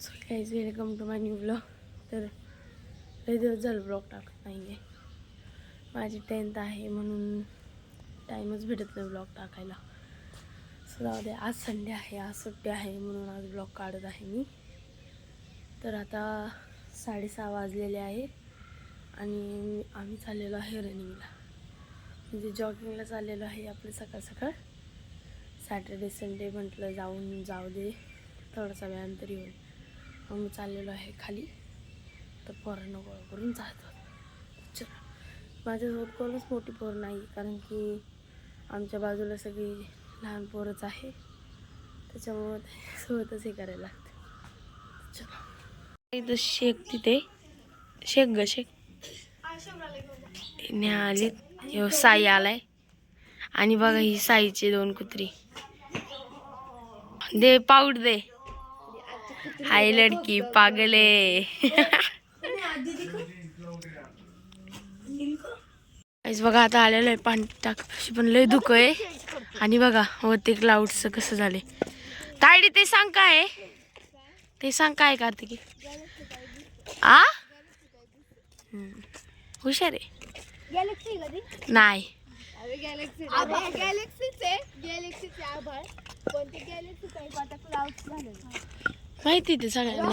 So guys welcome to my new blog. तर लई दिवस झालं ब्लॉग टाकत नाही आहे. माझी 10th आहे म्हणून टाईमच भेटत नाही ब्लॉग टाकायला. सो जाऊ दे, आज संडे आहे, आज सुट्टी आहे म्हणून आज ब्लॉग काढत आहे मी. तर आता 6:30 वाजलेले आहे आणि आम्ही चाललेलो आहे रनिंगला, म्हणजे जॉगिंगला चाललेलो आहे आपलं सकाळ सकाळ. सॅटर्डे संडे म्हटलं जाऊ दे, थोडासा व्यायाम तरी होईल. मग मी चाललेलो आहे खाली. तर पोरांना गोळा करून जातो. चला, माझ्यासोबत कोणच मोठी पोर नाही, कारण की आमच्या बाजूला सगळी लहान पोरच आहे, त्याच्यामुळं सोबतच हे करायला लागते. चला, इथं शेक, तिथे शेक ग शेक आली. साई आलाय आणि बघा ही साईची 2 कुत्री. दे पाऊड दे. हाय लडकी पागले. बघा आता आलेलं आहे पाणी टाकाशी, पण लय धुकं आहे. आणि बघा वरती क्लाउड्सचं कसं झाले. तायडी ते सांग काय, ते सांग काय कार्तिकी. आ हुशार आहे. नाही माहिती ते सगळ्यांना.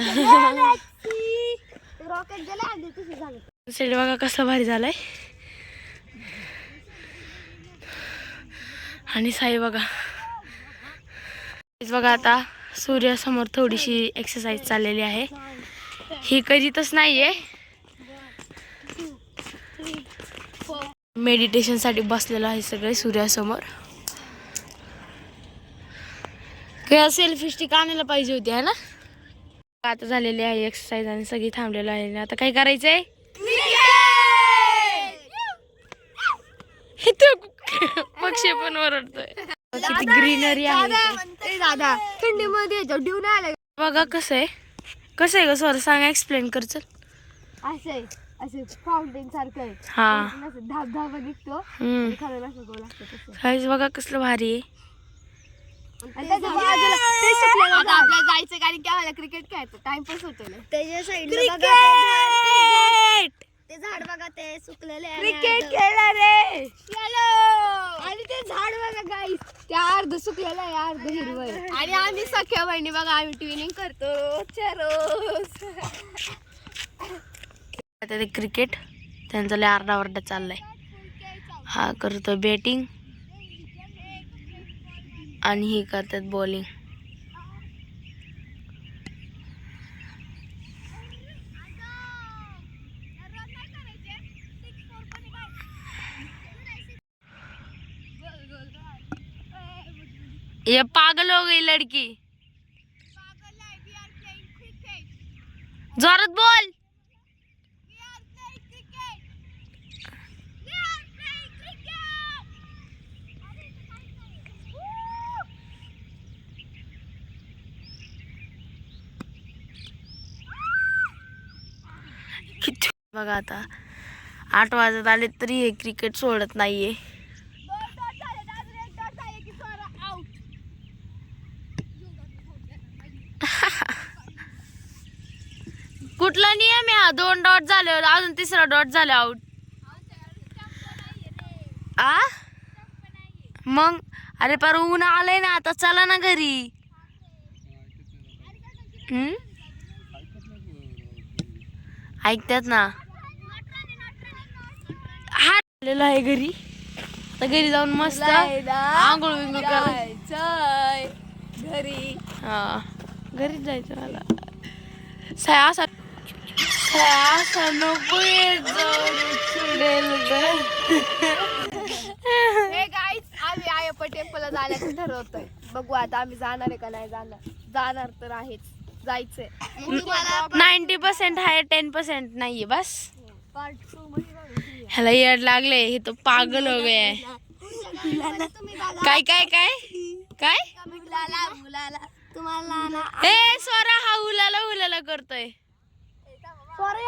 सेट बघा कसं भारी झालंय. आणि साई बघा आता सूर्यासमोर थोडीशी एक्सरसाइज चाललेली आहे. ही कधीच नाहीये. मेडिटेशन साठी बसलेलो आहे सगळे सूर्यासमोर. काय सेल्फी स्टिक आणायला पाहिजे होती है ना. आता झालेली आहे एक्सरसाइज आणि सगळी थांबलेलो आहे. आता काय करायचंय, पक्षी पण ओरडतोय. किती ग्रीनरी आहे दादा. थंडीमध्ये बघा कसं आहे ग सर, सांग, एक्सप्लेन कर. चल असे फाउंटेन सारखं हा धबधबा निघतो. बघा कसलं भारी आहे. आपल्याला जायचं कारण की आम्हाला क्रिकेट खेळायचं टाइमपास होतो. त्याच्या साईडला ते झाड बघा, ते सुकलेले क्रिकेट खेळणार रे. आणि ते झाड बघा गाईस, ते अर्ध सुकलेलं आहे, अर्ध हिरवं आहे. आणि आम्ही सख्या बहिणी बघा, आम्ही ट्विनिंग करतो रोज. आता ते क्रिकेट त्यांचा लय आरडाओरडा चाललाय. हा करतो बॅटिंग आणि हे करतात बॉलिंग. ये पागल हो गई लड़की. जोरात बोल. किती बघा आता 8 वाजत आले तरी हे क्रिकेट सोडत नाहीये. कुठला नियम आहे हा. 2 डॉट झाले, अजून 3रा डॉट झाले आउट. आ मग अरे पर ऊन आलंय ना आता, चला ना घरी. ऐकतात ना. हा आलेलो आहे घरी. आता घरी जाऊन मस्त आंघोळ विंघोळ करायचंय घरी. हा घरीच जायचं मला. सया नको आम्ही आयप्पा टेम्पलला जायचं ठरवतोय. बघू आता आम्ही जाणार आहे का नाही जाणार तर आहेच, जायचंय. 90% आहे, 10% नाहीये बस. ह्याला येड लागले, हे तो पागल हो गया. काय काय काय काय तुम्हाला ए स्वरा हा हुलाला करतोय.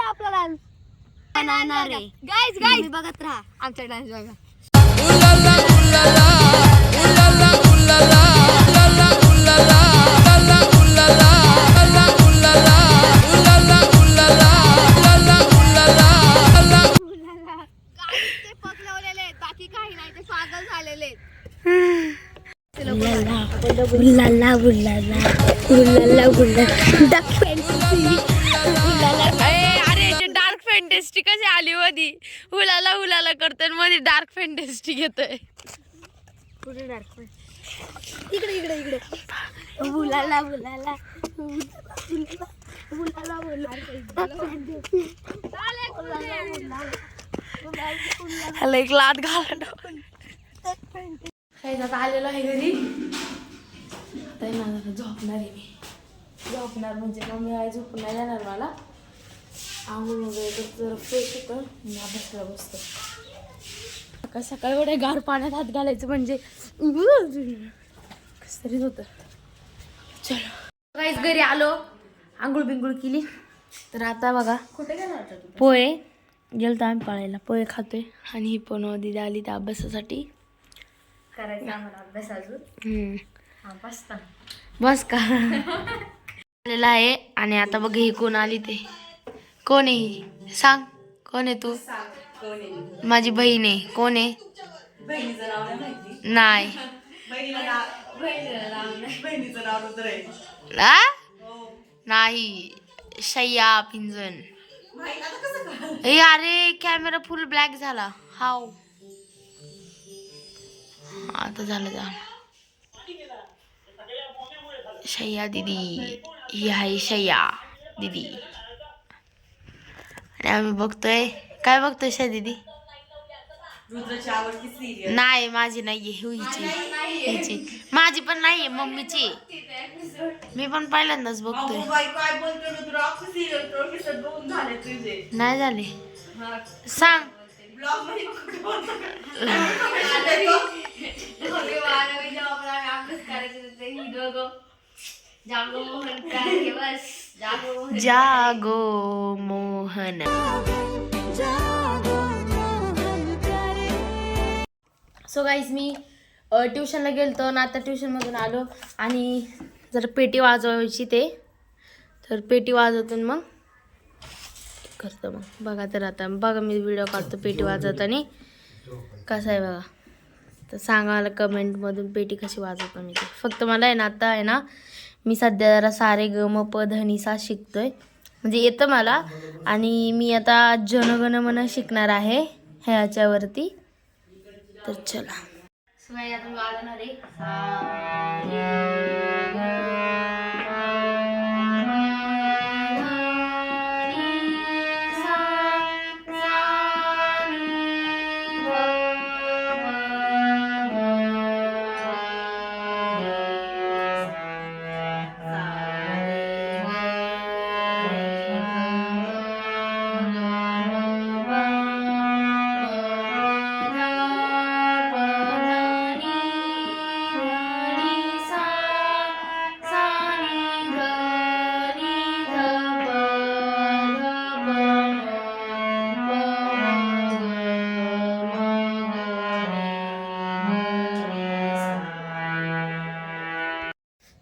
आपला डान्स गाईज बघत राहा आमचा डान्स बघा. la la उल्लाला उल्लाला उल्लाला उल्लाला डार्क फॅन्टसी अरे डार्क फॅन्टसी कशी आली मधी हुलाला हुलाला करतोय मध्ये डार्क फॅन्टसी घेतोय पुढे डार्क इकडे इकडे इकडे बुलाला बुलाला बुलाला ह्याला एक लाट घाला आता आलेलो आहे घरी आता माझा झोपणार आहे मी झोपणार म्हणजे मम्मी आई झोपून नाही जाणार मला आंघोळ वगैरे तर जरा फ्रेश होतं मी अभ्यासाला बसतो सकाळ सकाळी एवढ्या गार पाण्यात हात घालायचं म्हणजे कसं तरीच होतं चलो काहीच घरी आलो आंघोळ बिंघोळ केली तर आता बघा कुठे गेला पोहे गेलतो आम्ही पाळायला पोहे खातोय आणि ही पण दिदी आली त्या अभ्यासासाठी करायचा आम्हाला अभ्यास अजून बसता बस का आलेला आहे आणि आता बघ ही कोण आली ते कोण आहे ही सांग कोण आहे तू माझी बहीण आहे कोण आहे नाही नाही शय्या पिंजन ए अरे कॅमेरा फुल ब्लॅक झाला हाव आता झालं जा शय्या दीदी ही आहे शय्या दीदी आणि आम्ही बघतोय काय बघतोय शय्या दीदी नाही माझी नाहीये हिची माझी पण नाहीये मम्मीची मी पण पहिल्यांदाच बघतोय नाही झाले सांग जागो मोहन सो गाईज मी ट्युशनला गेलतो ना आता ट्युशनमधून आलो आणि जरा पेटी वाजवायची ते तर पेटी वाजवतून मग करतो मग बघा तर आता बघा मी व्हिडिओ काढतो पेटी वाजवताना कसं आहे बघा तर सांगा मला कमेंटमधून पेटी कशी वाजवतो मी ते फक्त मला आहे ना आता आहे ना मी सध्या जरा सारे ग म प ध नि सा शिकतोय म्हणजे येतं मला आणि मी आता जनगण मन शिकणार आहे ह्याच्यावरती तर चला सगळ्या आता वाजवणार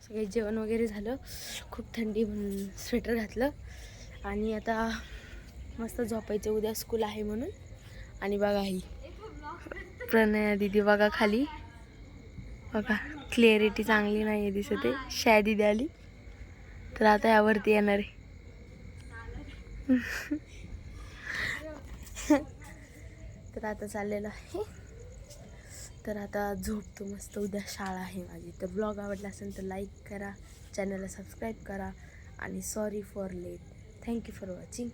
सगळे जेवण वगैरे झालं खूप थंडी म्हणून स्वेटर घातलं आणि आता मस्त झोपायचं उद्या स्कूल आहे म्हणून आणि बघा ही प्रणया दीदी बघा खाली बघा क्लिअरिटी चांगली नाही आहे दिसते शा दीदी आली तर आता यावरती येणार आहे तर आता चाललेलं आहे तर आता झोपतो मस्त उद्या शाळा आहे माझी तर ब्लॉग आवडला असेल तर लाईक करा चॅनलला सबस्क्राईब करा आणि sorry for late thank you for watching